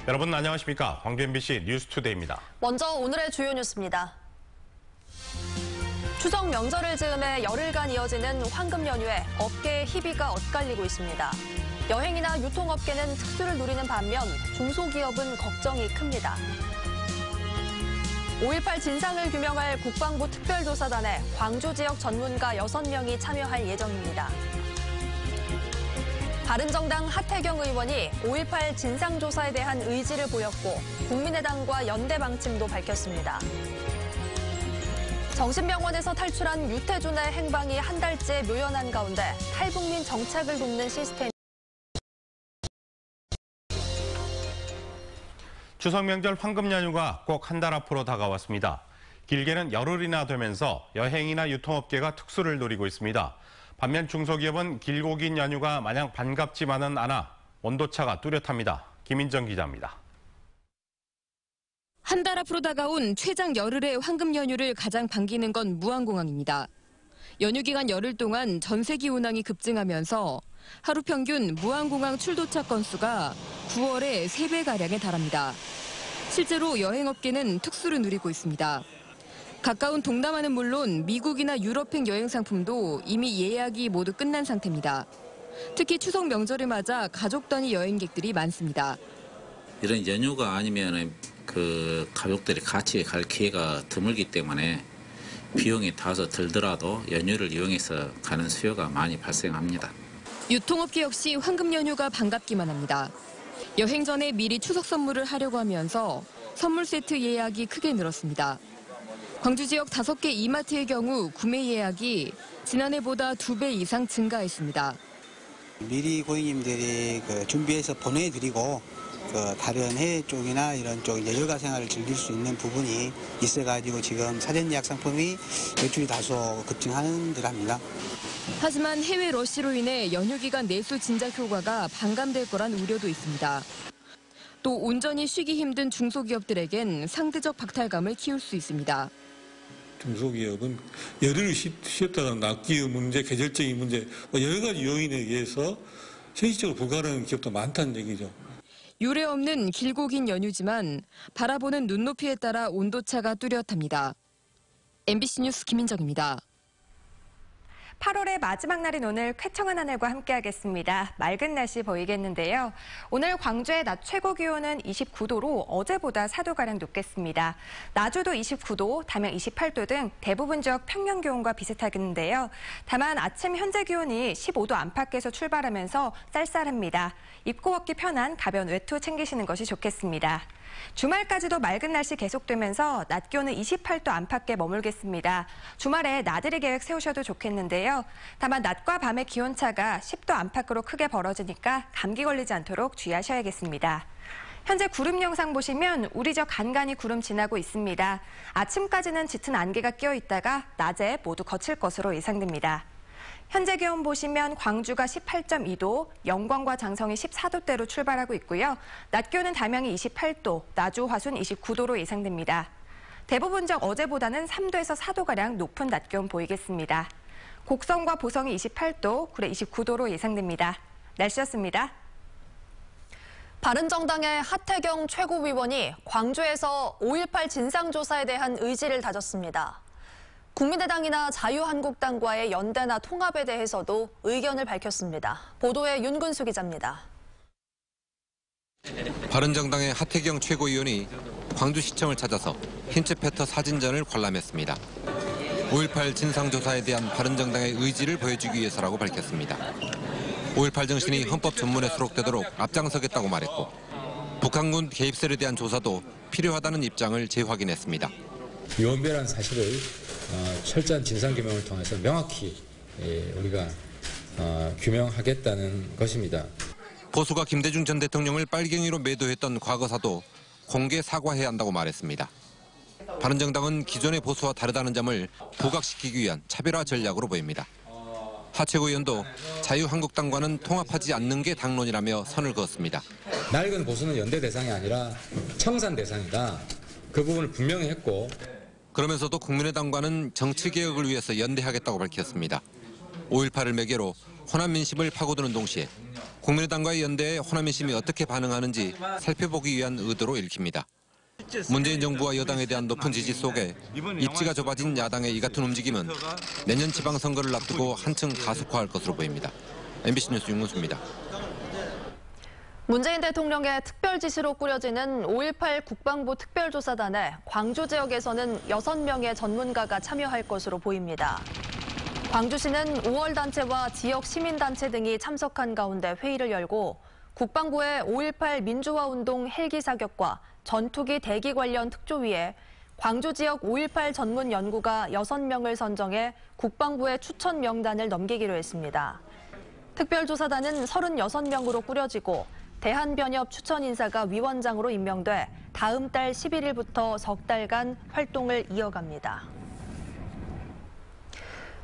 여러분 안녕하십니까? 광주 MBC 뉴스투데이입니다. 먼저 오늘의 주요 뉴스입니다. 추석 명절을 즈음해 열흘간 이어지는 황금 연휴에 업계의 희비가 엇갈리고 있습니다. 여행이나 유통업계는 특수를 누리는 반면 중소기업은 걱정이 큽니다. 5.18 진상을 규명할 국방부 특별조사단에 광주 지역 전문가 6명이 참여할 예정입니다. 바른정당 하태경 의원이 5.18 진상조사에 대한 의지를 보였고 국민의당과 연대 방침도 밝혔습니다. 정신병원에서 탈출한 유태준의 행방이 한 달째 묘연한 가운데 탈북민 정착을 돕는 시스템이 추석 명절 황금 연휴가 꼭 한 달 앞으로 다가왔습니다. 길게는 열흘이나 되면서 여행이나 유통업계가 특수를 노리고 있습니다. 반면 중소기업은 길고 긴 연휴가 마냥 반갑지만은 않아 온도차가 뚜렷합니다. 김인정 기자입니다. 한 달 앞으로 다가온 최장 열흘의 황금 연휴를 가장 반기는 건 무안공항입니다. 연휴 기간 열흘 동안 전세기 운항이 급증하면서 하루 평균 무안공항 출도착 건수가 9월에 3배가량에 달합니다. 실제로 여행업계는 특수를 누리고 있습니다. 가까운 동남아는 물론 미국이나 유럽행 여행 상품도 이미 예약이 모두 끝난 상태입니다. 특히 추석 명절을 맞아 가족 단위 여행객들이 많습니다. 이런 연휴가 아니면 가족들이 같이 갈 기회가 드물기 때문에 비용이 다소 들더라도 연휴를 이용해서 가는 수요가 많이 발생합니다. 유통업계 역시 황금 연휴가 반갑기만 합니다. 여행 전에 미리 추석 선물을 하려고 하면서 선물 세트 예약이 크게 늘었습니다. 광주 지역 5개 이마트의 경우 구매 예약이 지난해보다 2배 이상 증가했습니다. 미리 고객님들이 준비해서 보내드리고 다른 해외 쪽이나 이런 쪽 여가 생활을 즐길 수 있는 부분이 있어가지고 지금 사전 예약 상품이 매출이 다소 급증하는 듯합니다. 하지만 해외 러시로 인해 연휴 기간 내수 진작 효과가 반감될 거란 우려도 있습니다. 또 온전히 쉬기 힘든 중소기업들에겐 상대적 박탈감을 키울 수 있습니다. 중소기업은 열흘 쉬었다가 납기의 문제, 계절적인 문제, 여러 가지 요인에 의해서 현실적으로 불가능한 기업도 많다는 얘기죠. 유례 없는 길고 긴 연휴지만 바라보는 눈높이에 따라 온도차가 뚜렷합니다. MBC 뉴스 김인정입니다. 8월의 마지막 날인 오늘 쾌청한 하늘과 함께하겠습니다. 맑은 날씨 보이겠는데요. 오늘 광주의 낮 최고 기온은 29도로 어제보다 4도가량 높겠습니다. 나주도 29도, 담양 28도 등 대부분 지역 평년 기온과 비슷하겠는데요. 다만 아침 현재 기온이 15도 안팎에서 출발하면서 쌀쌀합니다. 입고 벗기 편한 가벼운 외투 챙기시는 것이 좋겠습니다. 주말까지도 맑은 날씨 계속되면서 낮 기온은 28도 안팎에 머물겠습니다. 주말에 나들이 계획 세우셔도 좋겠는데요. 다만 낮과 밤의 기온차가 10도 안팎으로 크게 벌어지니까 감기 걸리지 않도록 주의하셔야겠습니다. 현재 구름 영상 보시면 우리 지역 간간히 구름 지나고 있습니다. 아침까지는 짙은 안개가 끼어 있다가 낮에 모두 거칠 것으로 예상됩니다. 현재 기온 보시면 광주가 18.2도, 영광과 장성이 14도대로 출발하고 있고요. 낮 기온은 담양이 28도, 나주, 화순 29도로 예상됩니다. 대부분 지역 어제보다는 3도에서 4도가량 높은 낮 기온 보이겠습니다. 곡성과 보성이 28도, 구례 29도로 예상됩니다. 날씨였습니다. 바른정당의 하태경 최고위원이 광주에서 5.18 진상조사에 대한 의지를 다졌습니다. 국민의당이나 자유한국당과의 연대나 통합에 대해서도 의견을 밝혔습니다. 보도에 윤근수 기자입니다. 바른정당의 하태경 최고위원이 광주시청을 찾아서 흰채페터 사진전을 관람했습니다. 5.18 진상조사에 대한 바른정당의 의지를 보여주기 위해서라고 밝혔습니다. 5.18 정신이 헌법 전문에 수록되도록 앞장서겠다고 말했고 북한군 개입설에 대한 조사도 필요하다는 입장을 재확인했습니다. 유언배라는 사실을 철저한 진상규명을 통해서 명확히 우리가 규명하겠다는 것입니다. 보수가 김대중 전 대통령을 빨갱이로 매도했던 과거사도 공개 사과해야 한다고 말했습니다. 바른정당은 기존의 보수와 다르다는 점을 부각시키기 위한 차별화 전략으로 보입니다. 하 최고위원도 자유한국당과는 통합하지 않는 게 당론이라며 선을 그었습니다. 낡은 보수는 연대 대상이 아니라 청산 대상이다. 그 부분을 분명히 했고 그러면서도 국민의당과는 정치개혁을 위해서 연대하겠다고 밝혔습니다. 5.18을 매개로 호남 민심을 파고드는 동시에 국민의당과의 연대에 호남 민심이 어떻게 반응하는지 살펴보기 위한 의도로 읽힙니다. 문재인 정부와 여당에 대한 높은 지지 속에 입지가 좁아진 야당의 이 같은 움직임은 내년 지방선거를 앞두고 한층 가속화할 것으로 보입니다. MBC 뉴스 윤문수입니다. 문재인 대통령의 특별 지시로 꾸려지는 5.18 국방부 특별조사단에 광주 지역에서는 6명의 전문가가 참여할 것으로 보입니다. 광주시는 5월 단체와 지역 시민단체 등이 참석한 가운데 회의를 열고 국방부의 5.18 민주화운동 헬기 사격과 전투기 대기 관련 특조위에 광주 지역 5.18 전문 연구가 6명을 선정해 국방부의 추천 명단을 넘기기로 했습니다. 특별조사단은 36명으로 꾸려지고 대한변협 추천 인사가 위원장으로 임명돼 다음 달 11일부터 석 달간 활동을 이어갑니다.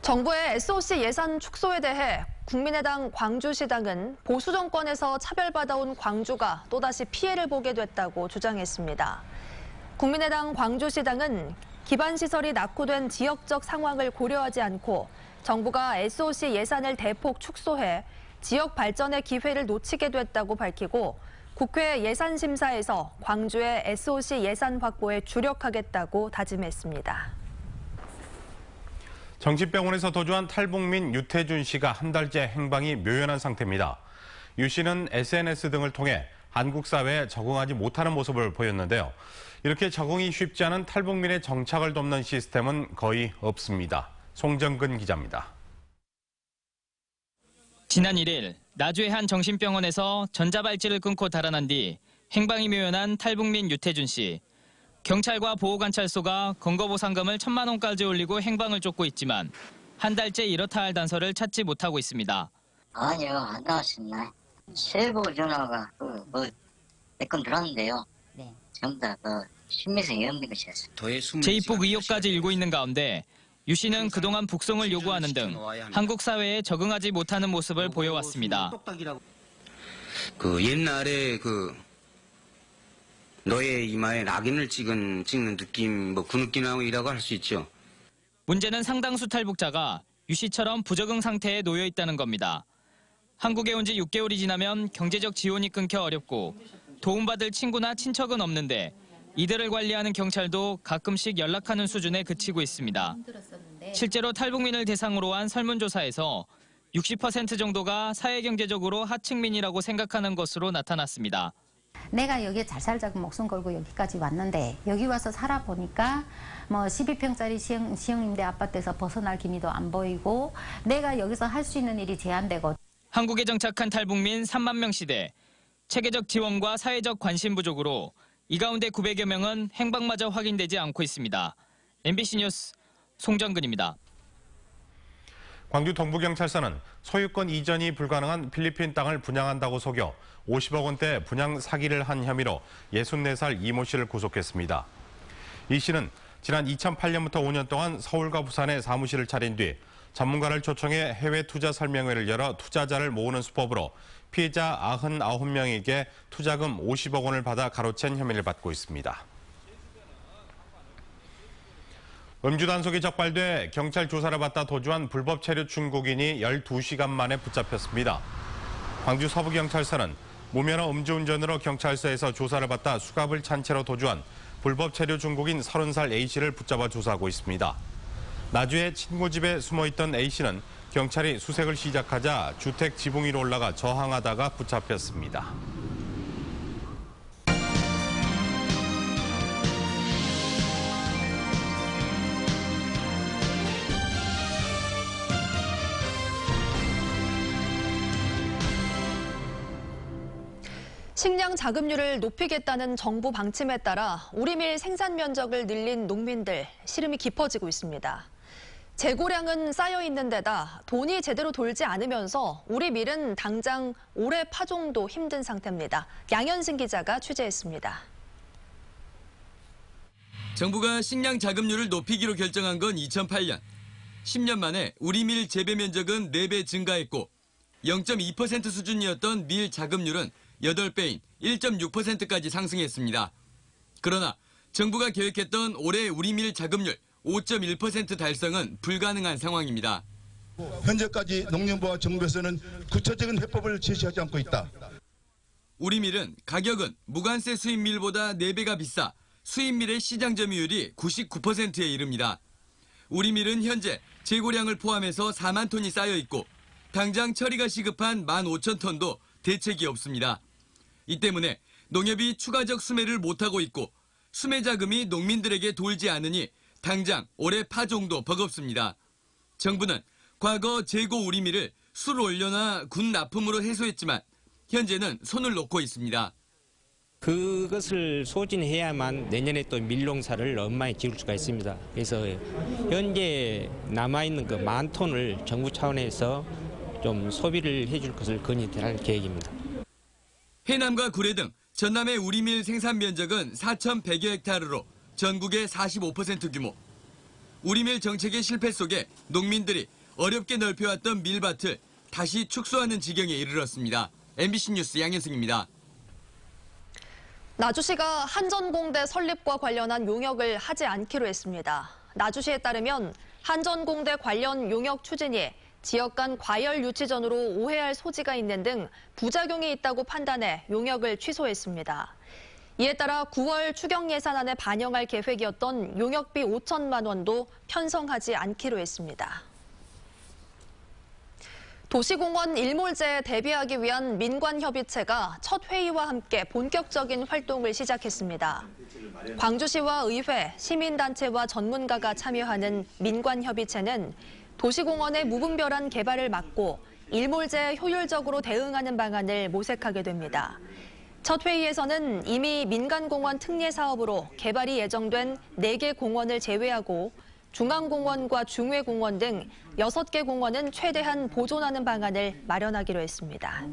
정부의 SOC 예산 축소에 대해 국민의당 광주시당은 보수 정권에서 차별받아온 광주가 또다시 피해를 보게 됐다고 주장했습니다. 국민의당 광주시당은 기반시설이 낙후된 지역적 상황을 고려하지 않고 정부가 SOC 예산을 대폭 축소해 지역 발전의 기회를 놓치게 됐다고 밝히고 국회 예산심사에서 광주의 SOC 예산 확보에 주력하겠다고 다짐했습니다. 정신병원에서 도주한 탈북민 유태준 씨가 한 달째 행방이 묘연한 상태입니다. 유 씨는 SNS 등을 통해 한국 사회에 적응하지 못하는 모습을 보였는데요. 이렇게 적응이 쉽지 않은 탈북민의 정착을 돕는 시스템은 거의 없습니다. 송정근 기자입니다. 지난 1일 나주의 한 정신병원에서 전자발찌를 끊고 달아난 뒤 행방이 묘연한 탈북민 유태준 씨. 경찰과 보호관찰소가 건거보상금을 1,000만 원까지 올리고 행방을 쫓고 있지만 한 달째 이렇다 할 단서를 찾지 못하고 있습니다. 아니요, 안 나왔습니다. 세부 전화가 몇 건 들어왔는데요. 네. 전부 다 신빙성이 없는 것이었어요. 재입국 의혹까지 일고 있는 가운데 유 씨는 그동안 북송을 요구하는 등 한국 사회에 적응하지 못하는 모습을 보여왔습니다. 옛날에 너의 이마에 낙인을 찍는 느낌, 그 느낌이라고 할 수 있죠. 문제는 상당수 탈북자가 유 씨처럼 부적응 상태에 놓여 있다는 겁니다. 한국에 온 지 6개월이 지나면 경제적 지원이 끊겨 어렵고 도움받을 친구나 친척은 없는데 이들을 관리하는 경찰도 가끔씩 연락하는 수준에 그치고 있습니다. 실제로 탈북민을 대상으로 한 설문조사에서 60% 정도가 사회경제적으로 하층민이라고 생각하는 것으로 나타났습니다. 내가 여기에 잘 살자고 목숨 걸고 여기까지 왔는데 여기 와서 살아보니까 12평짜리 시형임대 아파트에서 벗어날 기미도 안 보이고 내가 여기서 할 수 있는 일이 제한되고 한국에 정착한 탈북민 3만 명 시대 체계적 지원과 사회적 관심 부족으로 이 가운데 900여 명은 행방마저 확인되지 않고 있습니다. MBC 뉴스 송정근입니다. 광주 동부경찰서는 소유권 이전이 불가능한 필리핀 땅을 분양한다고 속여 50억 원대 분양 사기를 한 혐의로 64살 이모 씨를 구속했습니다. 이 씨는 지난 2008년부터 5년 동안 서울과 부산에 사무실을 차린 뒤 전문가를 초청해 해외 투자 설명회를 열어 투자자를 모으는 수법으로 피해자 99명에게 투자금 50억 원을 받아 가로챈 혐의를 받고 있습니다. 음주 단속이 적발돼 경찰 조사를 받다 도주한 불법 체류 중국인이 12시간 만에 붙잡혔습니다. 광주 서부경찰서는 무면허 음주운전으로 경찰서에서 조사를 받다 수갑을 찬 채로 도주한 불법 체류 중국인 30살 A씨를 붙잡아 조사하고 있습니다. 나주의 친구 집에 숨어있던 A씨는 경찰이 수색을 시작하자 주택 지붕 위로 올라가 저항하다가 붙잡혔습니다. 식량 자급률을 높이겠다는 정부 방침에 따라 우리밀 생산 면적을 늘린 농민들 시름이 깊어지고 있습니다. 재고량은 쌓여 있는 데다 돈이 제대로 돌지 않으면서 우리밀은 당장 올해 파종도 힘든 상태입니다. 양현승 기자가 취재했습니다. 정부가 식량 자급률을 높이기로 결정한 건 2008년. 10년 만에 우리밀 재배 면적은 4배 증가했고 0.2% 수준이었던 밀 자급률은 8배인 1.6%까지 상승했습니다. 그러나 정부가 계획했던 올해 우리밀 자급률 5.1% 달성은 불가능한 상황입니다. 현재까지 농림부와 정부에서는 구체적인 해법을 제시하지 않고 있다. 우리밀은 가격은 무관세 수입밀보다 4배가 비싸 수입밀의 시장 점유율이 99%에 이릅니다. 우리밀은 현재 재고량을 포함해서 4만 톤이 쌓여 있고 당장 처리가 시급한 15,000톤도 대책이 없습니다. 이 때문에 농협이 추가적 수매를 못하고 있고 수매 자금이 농민들에게 돌지 않으니 당장 올해 파종도 버겁습니다. 정부는 과거 재고 우리밀을 술 원료나 군 납품으로 해소했지만 현재는 손을 놓고 있습니다. 그것을 소진해야만 내년에 또 밀농사를 엄마에 지을 수가 있습니다. 그래서 현재 남아있는 그 10,000톤을 정부 차원에서 좀 소비를 해줄 것을 건의할 계획입니다. 해남과 구례 등 전남의 우리밀 생산 면적은 4,100여 헥타르로 전국의 45% 규모. 우리밀 정책의 실패 속에 농민들이 어렵게 넓혀왔던 밀밭을 다시 축소하는 지경에 이르렀습니다. MBC 뉴스 양현승입니다. 나주시가 한전공대 설립과 관련한 용역을 하지 않기로 했습니다. 나주시에 따르면 한전공대 관련 용역 추진이 지역 간 과열 유치전으로 오해할 소지가 있는 등 부작용이 있다고 판단해 용역을 취소했습니다. 이에 따라 9월 추경 예산안에 반영할 계획이었던 용역비 5천만 원도 편성하지 않기로 했습니다. 도시공원 일몰제에 대비하기 위한 민관협의체가 첫 회의와 함께 본격적인 활동을 시작했습니다. 광주시와 의회, 시민단체와 전문가가 참여하는 민관협의체는 도시공원의 무분별한 개발을 막고 일몰제에 효율적으로 대응하는 방안을 모색하게 됩니다. 첫 회의에서는 이미 민간공원 특례 사업으로 개발이 예정된 4개 공원을 제외하고 중앙공원과 중회공원 등 6개 공원은 최대한 보존하는 방안을 마련하기로 했습니다.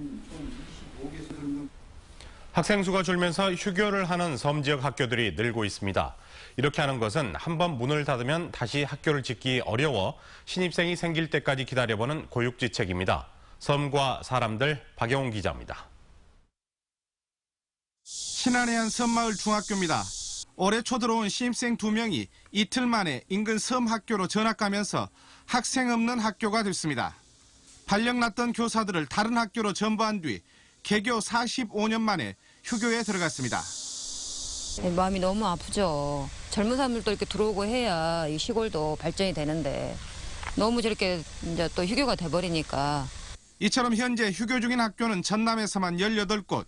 학생 수가 줄면서 휴교를 하는 섬 지역 학교들이 늘고 있습니다. 이렇게 하는 것은 한번 문을 닫으면 다시 학교를 짓기 어려워 신입생이 생길 때까지 기다려보는 고육지책입니다. 섬과 사람들, 박영훈 기자입니다. 신안의 한 섬마을 중학교입니다. 올해 초 들어온 신입생 2명이 이틀 만에 인근 섬 학교로 전학 가면서 학생 없는 학교가 됐습니다. 발령 났던 교사들을 다른 학교로 전부한 뒤 개교 45년 만에 휴교에 들어갔습니다. 마음이 너무 아프죠. 젊은 사람들도 이렇게 들어오고 해야 이 시골도 발전이 되는데 너무 저렇게 이제 또 휴교가 돼버리니까. 이처럼 현재 휴교 중인 학교는 전남에서만 18곳,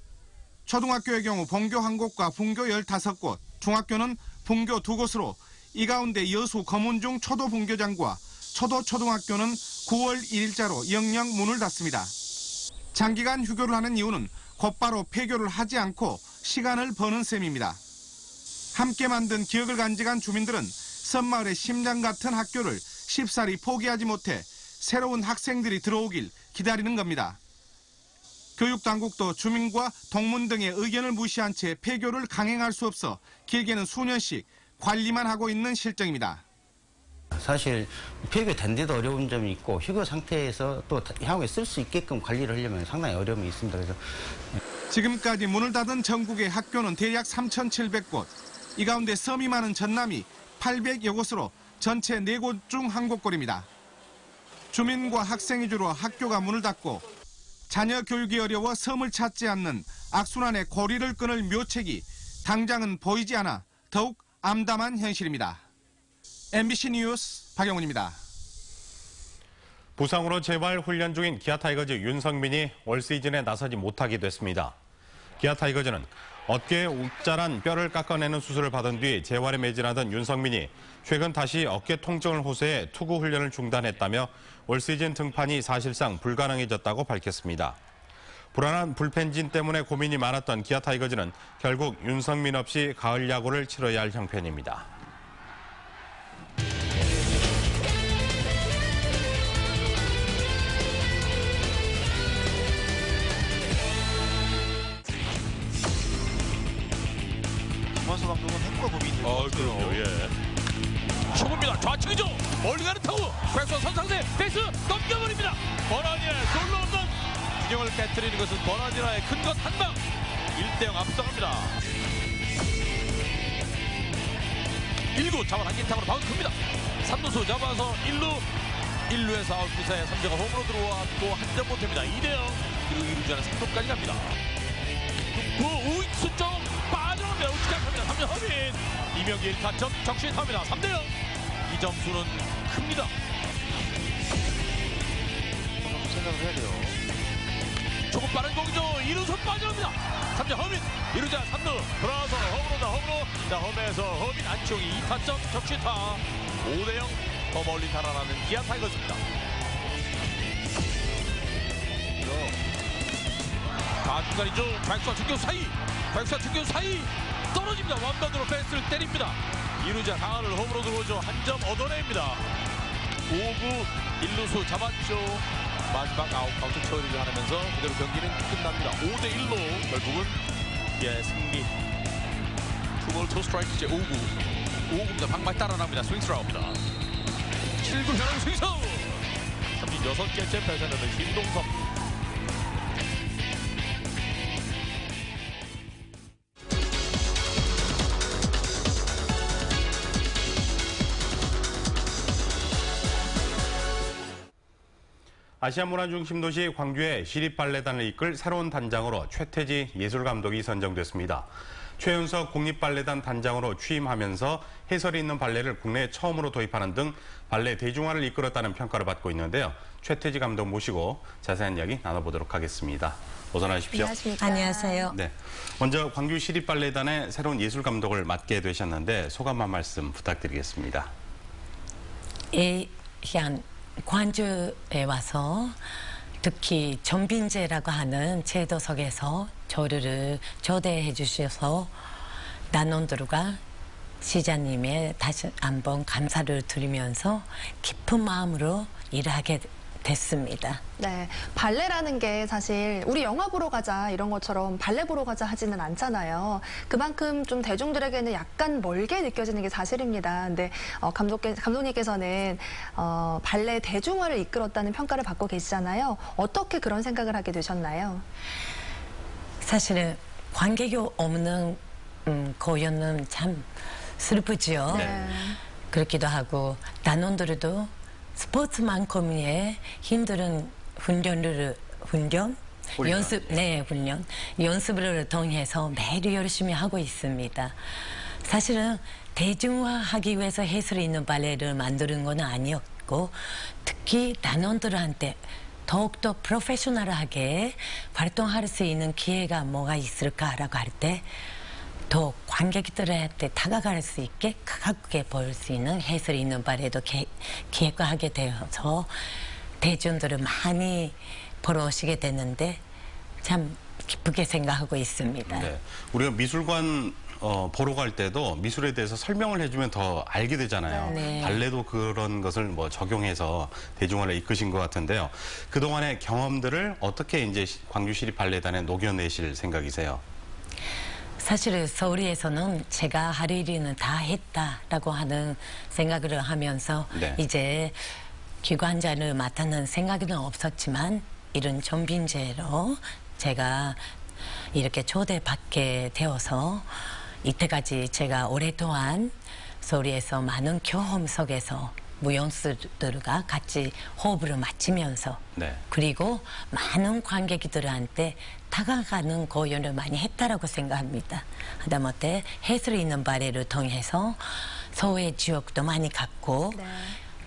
초등학교의 경우 본교 1곳과 분교 15곳, 중학교는 분교 2곳으로 이 가운데 여수 검은중 초도분교장과 초도초등학교는 9월 1일자로 영영 문을 닫습니다. 장기간 휴교를 하는 이유는 곧바로 폐교를 하지 않고 시간을 버는 셈입니다. 함께 만든 기억을 간직한 주민들은 섬마을의 심장 같은 학교를 쉽사리 포기하지 못해 새로운 학생들이 들어오길 기다리는 겁니다. 교육당국도 주민과 동문 등의 의견을 무시한 채 폐교를 강행할 수 없어 길게는 수년씩 관리만 하고 있는 실정입니다. 사실 폐교된 데도 어려운 점이 있고 휴교 상태에서 또 향후에 쓸 수 있게끔 관리를 하려면 상당히 어려움이 있습니다. 그래서 지금까지 문을 닫은 전국의 학교는 대략 3,700곳. 이 가운데 섬이 많은 전남이 800여 곳으로 전체 4곳 중 1곳꼴입니다. 주민과 학생이 주로 학교가 문을 닫고 자녀 교육이 어려워 섬을 찾지 않는 악순환의 고리를 끊을 묘책이 당장은 보이지 않아 더욱 암담한 현실입니다. MBC 뉴스 박영훈입니다. 부상으로 재활 훈련 중인 기아 타이거즈 윤성민이 올 시즌에 나서지 못하게 됐습니다. 기아 타이거즈는 어깨에 웃자란 뼈를 깎아내는 수술을 받은 뒤 재활에 매진하던 윤성민이 최근 다시 어깨 통증을 호소해 투구 훈련을 중단했다며 올 시즌 등판이 사실상 불가능해졌다고 밝혔습니다. 불안한 불펜진 때문에 고민이 많았던 기아 타이거즈는 결국 윤성민 없이 가을 야구를 치러야 할 형편입니다. 김원수 감독은 행과 고민이 있는 것 같아요. 예. 초구입니다. 좌측이죠. 멀리 가는 타구. 백선 선상대 베이스 넘겨버립니다. 버라니아의 솔로 홈런. 균형을 깨뜨리는 것은 버라니아의 큰 것 한 방. 1대0 앞서갑니다. 1구 잡아 당긴 타구로 바운드 큽니다. 3루수 잡아서 1루 1루에서 아웃 기사에 삼재가 홈으로 들어왔고 한 점 못합니다. 2대0 그리고 2루자는 3루까지 갑니다. 6구 우익수 쪽 빠져나옵니다. 우측각합니다. 3루 허민 이명기 1타점 적시타입니다. 3대0 이 점수는 큽니다. 생각을 해야 돼요. 조금 빠른 공이죠. 2루수 빠져나옵니다. 3점 허민 2루자 3루 돌아와서 홈으로 자 홈에서 허민 안쪽이 2타점 적시타 5대0 더 멀리 달아나는 기아 타이거즈입니다. 좌중간이죠. 좌익수와 중견 사이 떨어집니다. 완반으로 펜스를 때립니다. 2루자 강하늘 홈으로 들어오죠. 한 점 얻어냅니다. 5구 1루수 잡았죠. 마지막 아웃 처리를 하면서 그대로 경기는 끝납니다. 5대1로 결국은 승리. 투볼 투 스트라이크 이제 5구입니다. 방망이 따라납니다. 스윙 스라우입니다. 7구 현황 스윙스 36개째 펼쳐내는 김동섭. 아시아 문화 중심 도시 광주의 시립발레단을 이끌 새로운 단장으로 최태지 예술감독이 선정됐습니다. 최윤석 국립발레단 단장으로 취임하면서 해설이 있는 발레를 국내에 처음으로 도입하는 등 발레 대중화를 이끌었다는 평가를 받고 있는데요. 최태지 감독 모시고 자세한 이야기 나눠보도록 하겠습니다. 어서 나오십시오. 안녕하십니까. 안녕하세요. 네, 먼저 광주 시립발레단의 새로운 예술감독을 맡게 되셨는데 소감 한 말씀 부탁드리겠습니다. 광주에 와서 특히 전빈제라고 하는 제도 속에서 저를 초대해 주셔서 단원들과 시장님의 다시 한번 감사를 드리면서 깊은 마음으로 일하게 됐습니다. 네, 발레라는 게 사실 우리 영화 보러 가자 이런 것처럼 발레 보러 가자 하지는 않잖아요. 그만큼 좀 대중들에게는 약간 멀게 느껴지는 게 사실입니다. 근데 감독님께서는 발레 대중화를 이끌었다는 평가를 받고 계시잖아요. 어떻게 그런 생각을 하게 되셨나요? 사실은 관객이 없는 공연은 참 슬프죠. 네. 그렇기도 하고 단원들도 스포츠만큼의 힘든 연습을 통해서 매일 열심히 하고 있습니다. 사실은 대중화하기 위해서 해설 있는 발레를 만드는 건 아니었고 특히 단원들한테 더욱더 프로페셔널하게 활동할 수 있는 기회가 뭐가 있을까라고 할 때 더 관객들한테 다가갈 수 있게 가깝게 볼 수 있는 해설이 있는 발에도 기획하게 되어서 대중들을 많이 보러 오시게 됐는데 참 기쁘게 생각하고 있습니다. 네, 우리가 미술관 보러 갈 때도 미술에 대해서 설명을 해주면 더 알게 되잖아요. 네. 발레도 그런 것을 적용해서 대중화를 이끄신 것 같은데요. 그동안의 경험들을 어떻게 이제 광주시립발레단에 녹여내실 생각이세요? 사실 서울에서는 제가 할 일은 다 했다라고 하는 생각을 하면서 네. 이제 기관장을 맡는 생각은 없었지만 이런 전빈제로 제가 이렇게 초대받게 되어서 이때까지 제가 오랫동안 서울에서 많은 경험 속에서 무용수들과 같이 호흡을 맞추면서 네. 그리고 많은 관객들한테 다가가는 공연을 많이 했다라고 생각합니다. 하다못해 해설 있는 발레를 통해서 서울의 지역도 많이 갔고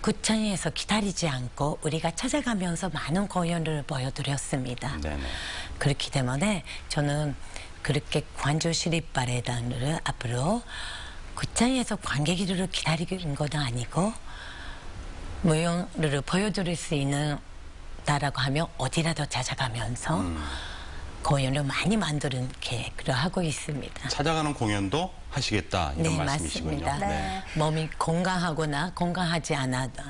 구청에서 기다리지 않고 우리가 찾아가면서 많은 공연을 보여드렸습니다. 네네. 그렇기 때문에 저는 그렇게 광주시립발레단을 앞으로 구청에서 관객들을 기다리는 건 아니고 무용을 보여드릴 수 있는 다라고 하면 어디라도 찾아가면서 공연을 많이 만드는 계획을 하고 있습니다. 찾아가는 공연도 하시겠다 이런 네, 말씀이시군요. 맞습니다. 네. 몸이 건강하거나 건강하지 않아도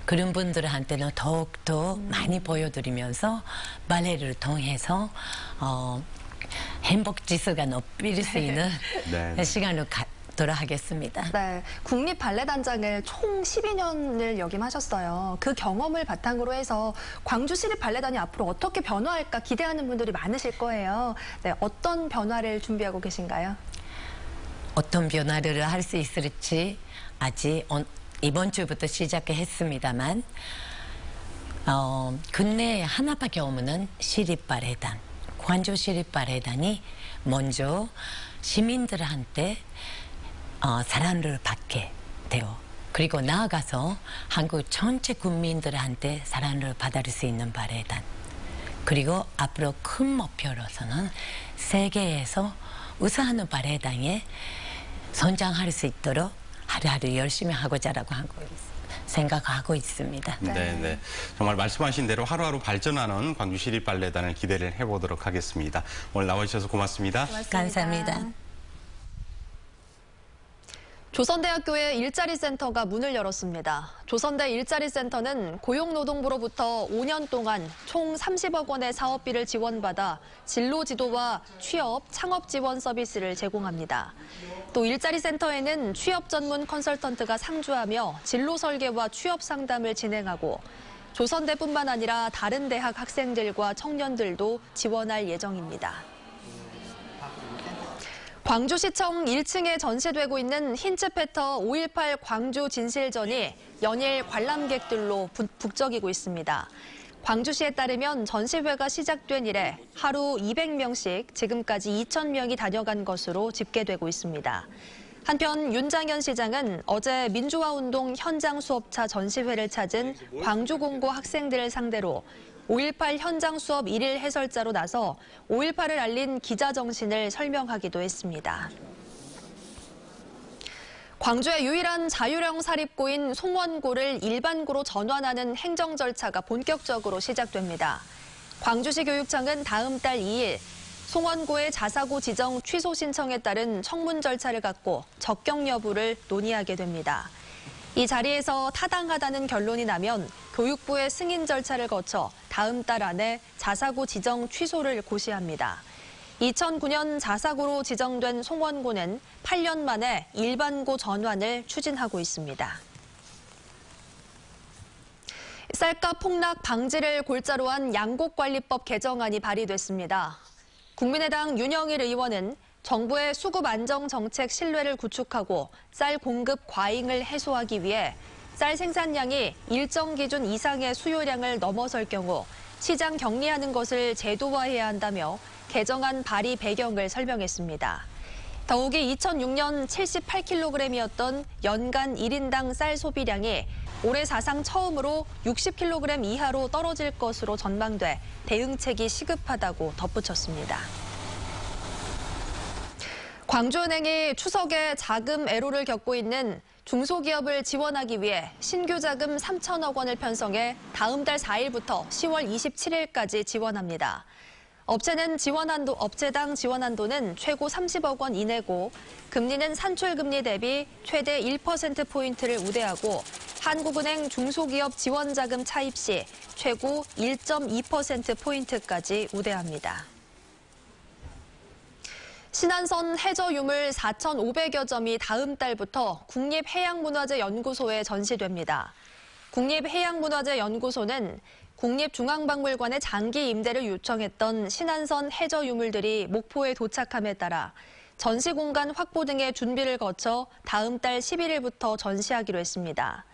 그런 분들한테는 더욱더 많이 보여드리면서 발레를 통해서 행복 지수가 높일 수 있는 네. 시간을 갖도록 하겠습니다. 네, 국립발레단장을 총 12년을 역임하셨어요. 그 경험을 바탕으로 해서 광주시립발레단이 앞으로 어떻게 변화할까 기대하는 분들이 많으실 거예요. 네, 어떤 변화를 준비하고 계신가요? 어떤 변화를 할 수 있을지 아직 이번 주부터 시작했습니다만 근내에 하나밖에 없는 시립발해단, 광주 시립발해단이 먼저 시민들한테 사랑을 받게 돼요. 그리고 나아가서 한국 전체 국민들한테 사랑을 받을 수 있는 발해단. 그리고 앞으로 큰 목표로서는 세계에서 우수한 발해단에 성장할 수 있도록 하루하루 열심히 하고자라고 생각하고 있습니다. 네. 정말 말씀하신 대로 하루하루 발전하는 광주시립발레단을 기대를 해보도록 하겠습니다. 오늘 나와주셔서 고맙습니다. 감사합니다. 조선대학교의 일자리 센터가 문을 열었습니다. 조선대 일자리 센터는 고용노동부로부터 5년 동안 총 30억 원의 사업비를 지원받아 진로 지도와 취업, 창업 지원 서비스를 제공합니다. 또 일자리 센터에는 취업 전문 컨설턴트가 상주하며 진로 설계와 취업 상담을 진행하고 조선대뿐만 아니라 다른 대학 학생들과 청년들도 지원할 예정입니다. 광주시청 1층에 전시되고 있는 힌츠페터 5.18 광주 진실전이 연일 관람객들로 북적이고 있습니다. 광주시에 따르면 전시회가 시작된 이래 하루 200명씩 지금까지 2,000명이 다녀간 것으로 집계되고 있습니다. 한편 윤장현 시장은 어제 민주화운동 현장 수업차 전시회를 찾은 광주공고 학생들을 상대로 5.18 현장 수업 1일 해설자로 나서 5.18을 알린 기자 정신을 설명하기도 했습니다. 광주의 유일한 자율형 사립고인 송원고를 일반고로 전환하는 행정 절차가 본격적으로 시작됩니다. 광주시 교육청은 다음 달 2일 송원고의 자사고 지정 취소 신청에 따른 청문 절차를 갖고 적격 여부를 논의하게 됩니다. 이 자리에서 타당하다는 결론이 나면 교육부의 승인 절차를 거쳐 다음 달 안에 자사고 지정 취소를 고시합니다. 2009년 자사고로 지정된 송원고는 8년 만에 일반고 전환을 추진하고 있습니다. 쌀가 폭락 방지를 골자로 한 양곡관리법 개정안이 발의됐습니다. 국민의당 윤영일 의원은 정부의 수급 안정 정책 신뢰를 구축하고 쌀 공급 과잉을 해소하기 위해 쌀 생산량이 일정 기준 이상의 수요량을 넘어설 경우 시장 격리하는 것을 제도화해야 한다며 개정안 발의 배경을 설명했습니다. 더욱이 2006년 78kg이었던 연간 1인당 쌀 소비량이 올해 사상 처음으로 60kg 이하로 떨어질 것으로 전망돼 대응책이 시급하다고 덧붙였습니다. 광주은행이 추석에 자금 애로를 겪고 있는 중소기업을 지원하기 위해 신규 자금 3천억 원을 편성해 다음 달 4일부터 10월 27일까지 지원합니다. 업체당 지원 한도는 최고 30억 원 이내고 금리는 산출금리 대비 최대 1%포인트를 우대하고 한국은행 중소기업 지원자금 차입 시 최고 1.2%포인트까지 우대합니다. 신안선 해저 유물 4,500여 점이 다음 달부터 국립해양문화재연구소에 전시됩니다. 국립해양문화재연구소는 국립중앙박물관의 장기 임대를 요청했던 신안선 해저 유물들이 목포에 도착함에 따라 전시 공간 확보 등의 준비를 거쳐 다음 달 11일부터 전시하기로 했습니다.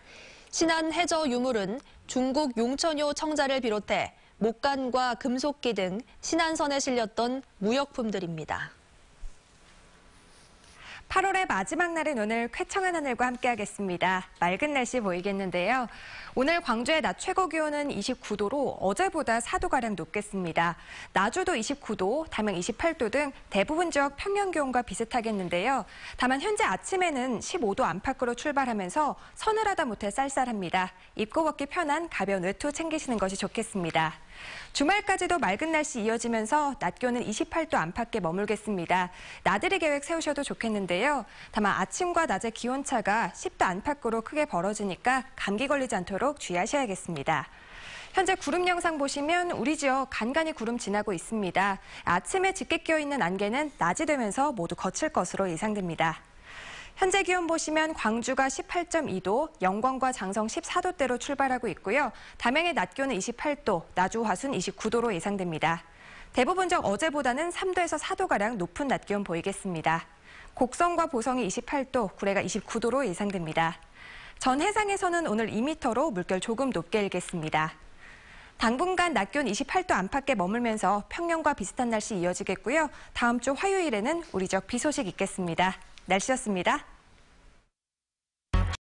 신안 해저 유물은 중국 용천요 청자를 비롯해 목관과 금속기 등 신안선에 실렸던 무역품들입니다. 8월의 마지막 날인 오늘 쾌청한 하늘과 함께하겠습니다. 맑은 날씨 보이겠는데요. 오늘 광주의 낮 최고 기온은 29도로 어제보다 4도가량 높겠습니다. 나주도 29도, 담양 28도 등 대부분 지역 평년 기온과 비슷하겠는데요. 다만 현재 아침에는 15도 안팎으로 출발하면서 서늘하다 못해 쌀쌀합니다. 입고 벗기 편한 가벼운 외투 챙기시는 것이 좋겠습니다. 주말까지도 맑은 날씨 이어지면서 낮 기온은 28도 안팎에 머물겠습니다. 나들이 계획 세우셔도 좋겠는데요. 다만 아침과 낮의 기온차가 10도 안팎으로 크게 벌어지니까 감기 걸리지 않도록 주의하셔야겠습니다. 현재 구름 영상 보시면 우리 지역 간간히 구름 지나고 있습니다. 아침에 짙게 끼어있는 안개는 낮이 되면서 모두 거칠 것으로 예상됩니다. 현재 기온 보시면 광주가 18.2도, 영광과 장성 14도대로 출발하고 있고요. 담양의 낮 기온은 28도, 나주 화순 29도로 예상됩니다. 대부분 지역 어제보다는 3도에서 4도가량 높은 낮 기온 보이겠습니다. 곡성과 보성이 28도, 구례가 29도로 예상됩니다. 전 해상에서는 오늘 2m로 물결 조금 높게 일겠습니다. 당분간 낮 기온 28도 안팎에 머물면서 평년과 비슷한 날씨 이어지겠고요. 다음 주 화요일에는 우리 지역 비 소식 있겠습니다. 날씨였습니다.